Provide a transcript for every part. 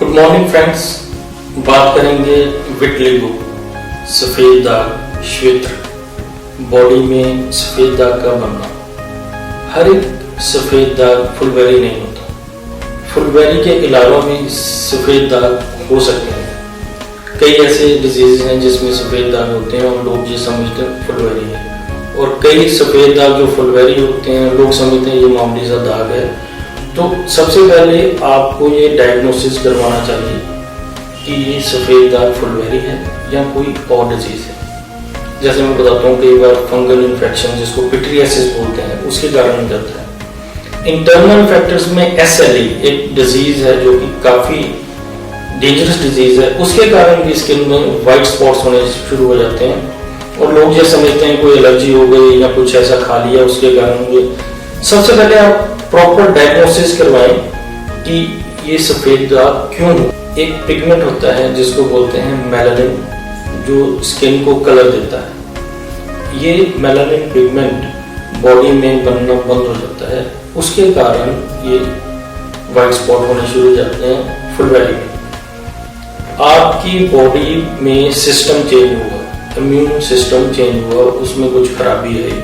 Good morning friends, बात करेंगे vitiligo, सफेद दाग, श्वेत्र, बॉडी में सफेद दाग का बनना। हर एक सफेद दाग फुलबेरी नहीं होता। फुलबेरी के अलावा भी सफेद दाग हो सकते हैं। कई ऐसे डिजीज हैं जिसमें सफेद दाग होते हैं और लोग ये समझते हैं फुलबेरी है, और कई सफेद दाग जो फुलबेरी होते हैं लोग समझते हैं ये मामूली सा दाग है। तो सबसे पहले आपको ये डायग्नोसिस करवाना चाहिए कि ये सफेद दाग फुलबेरी है या कोई और डिजीज है। जैसे मैं बताता हूँ, कई बार फंगल इन्फेक्शन जिसको पिट्रियासिस बोलते हैं उसके कारण हो जाता है। इंटरनल फैक्टर्स में SLE एक डिजीज है जो कि काफी डेंजरस डिजीज है, उसके कारण भी स्किन में व्हाइट स्पॉट्स होने शुरू हो जाते हैं और लोग ये समझते हैं कोई एलर्जी हो गई या कुछ ऐसा खा लिया उसके कारण हुए। सबसे पहले आप प्रॉपर डायग्नोसिस करवाएं कि ये सफेद दाग क्यों हो। एक पिगमेंट होता है जिसको बोलते हैं मेलानिन, जो स्किन को कलर देता है। ये मेलानिन पिगमेंट बॉडी में बनना बंद हो जाता है, उसके कारण ये व्हाइट स्पॉट होने शुरू हो जाते हैं फुलबेरी में। आपकी बॉडी में सिस्टम चेंज हुआ, इम्यून सिस्टम चेंज हुआ, उसमें कुछ खराबी आई,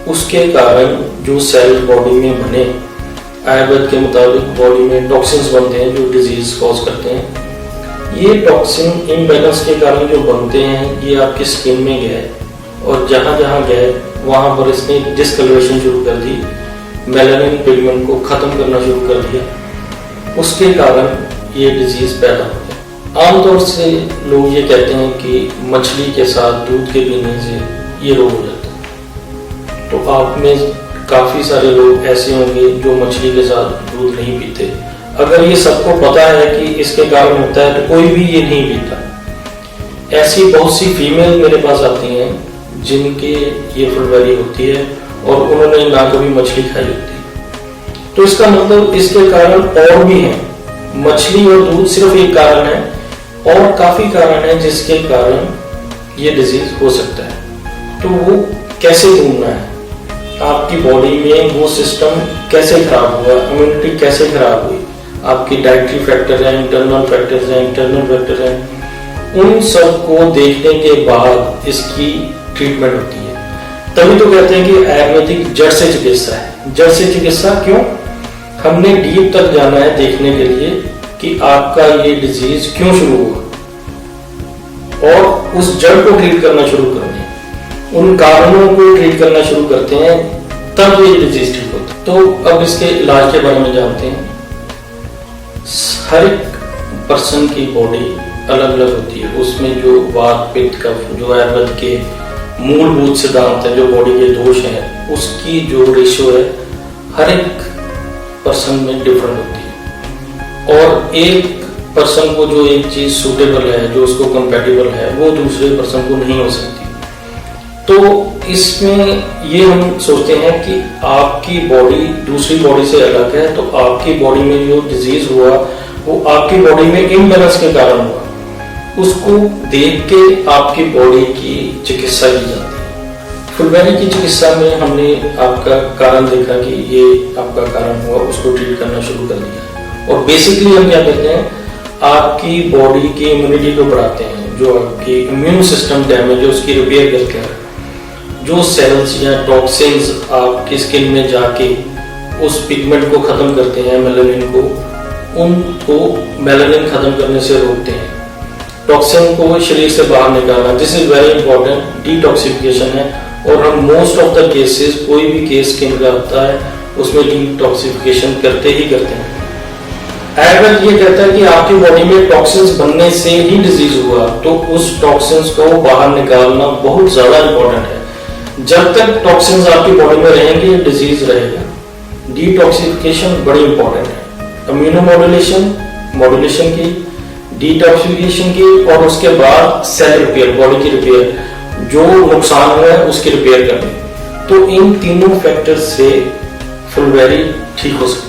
उसके कारण जो सेल बॉडी में बने, आयुर्वेद के मुताबिक बॉडी में टॉक्सिन्स बनते हैं जो डिजीज कॉज करते हैं। ये टॉक्सिन इम्बैलेंस के कारण जो बनते हैं ये आपकी स्किन में गए और जहां जहां गए वहां पर इसने डिस्कलरेशन शुरू कर दी, मेलानिन पिगमेंट को खत्म करना शुरू कर दिया, उसके कारण ये डिजीज पैदा हो गया। आमतौर से लोग ये कहते हैं कि मछली के साथ दूध के पीने से ये रोग हो जाता है। तो आप में काफी सारे लोग ऐसे होंगे जो मछली के साथ दूध नहीं पीते। अगर ये सबको पता है कि इसके कारण होता है तो कोई भी ये नहीं पीता। ऐसी बहुत सी फीमेल मेरे पास आती हैं जिनके ये फुलबेरी होती है और उन्होंने ना कभी मछली खाई होती। तो इसका मतलब इसके कारण और भी हैं। मछली और दूध सिर्फ एक कारण है और काफी कारण है जिसके कारण ये डिजीज हो सकता है। तो वो कैसे ढूंढना है, आपकी बॉडी में वो सिस्टम कैसे खराब हुआ, इम्यूनिटी कैसे खराब हुई, आपकी डाइटरी फैक्टर है, इंटरनल फैक्टर्स हैं, इंटरनल फैक्टर हैं, उन सब को देखने के बाद इसकी ट्रीटमेंट होती है। तभी तो कहते हैं कि आयुर्वेदिक जड़ से चिकित्सा है। जड़ से चिकित्सा क्यों? हमने डीप तक जाना है देखने के लिए कि आपका ये डिजीज क्यों शुरू हुआ और उस जड़ को ट्रीट करना शुरू कर दें, उन कारणों को ट्रीट करना शुरू करते हैं, तब ये डिजीज ठीक होता है। तो अब इसके इलाज के बारे में जानते हैं। हर एक पर्सन की बॉडी अलग अलग होती है, उसमें जो वात पित्त कफ जो आयुर्वेद के मूलभूत सिद्धांत है, जो बॉडी के दोष हैं, उसकी जो रेशियो है हर एक पर्सन में डिफरेंट होती है। और एक पर्सन को जो एक चीज सूटेबल है, जो उसको कंपैटिबल है, वो दूसरे पर्सन को नहीं हो सकती। तो इसमें ये हम सोचते हैं कि आपकी बॉडी दूसरी बॉडी से अलग है, तो आपकी बॉडी में जो डिजीज हुआ वो आपकी बॉडी में इम्बैलेंस के कारण हुआ। उसको देख के आपकी बॉडी की चिकित्सा की जाती है। फुलबेरी की चिकित्सा में हमने आपका कारण देखा कि ये आपका कारण हुआ, उसको ट्रीट करना शुरू कर दिया। और बेसिकली हम क्या करते हैं, आपकी बॉडी की इम्यूनिटी को बढ़ाते हैं। जो आपकी इम्यून सिस्टम डैमेज है उसकी रिपेयर करते हैं। जो सेल्स या टॉक्सिन्स आपकी स्किन में जाके उस पिगमेंट को खत्म करते हैं, मेलानिन को, उनको मेलानिन खत्म करने से रोकते हैं। टॉक्सिन को शरीर से बाहर निकालना, this is very important, detoxification है। और हम मोस्ट ऑफ द केसेस, कोई भी केस स्किन का होता है उसमें डिटॉक्सिफिकेशन करते ही करते हैं। आयुर्वेद ये कहता है कि आपकी बॉडी में टॉक्सिन्स बनने से ही डिजीज हुआ, तो उस टॉक्सिन्स को बाहर निकालना बहुत ज्यादा इंपॉर्टेंट है। जब तक टॉक्सिन्स आपकी बॉडी में रहेंगे डिजीज रहेगा। डिटॉक्सिफिकेशन बड़ी इंपॉर्टेंट है। इम्यूनोमॉड्यूलेशन, मॉड्यूलेशन की, डिटॉक्सिफिकेशन की, और उसके बाद सेल रिपेयर, बॉडी की रिपेयर, जो नुकसान हुआ है उसकी रिपेयर करनी। तो इन तीनों फैक्टर से फुलबेरी ठीक हो सकती है।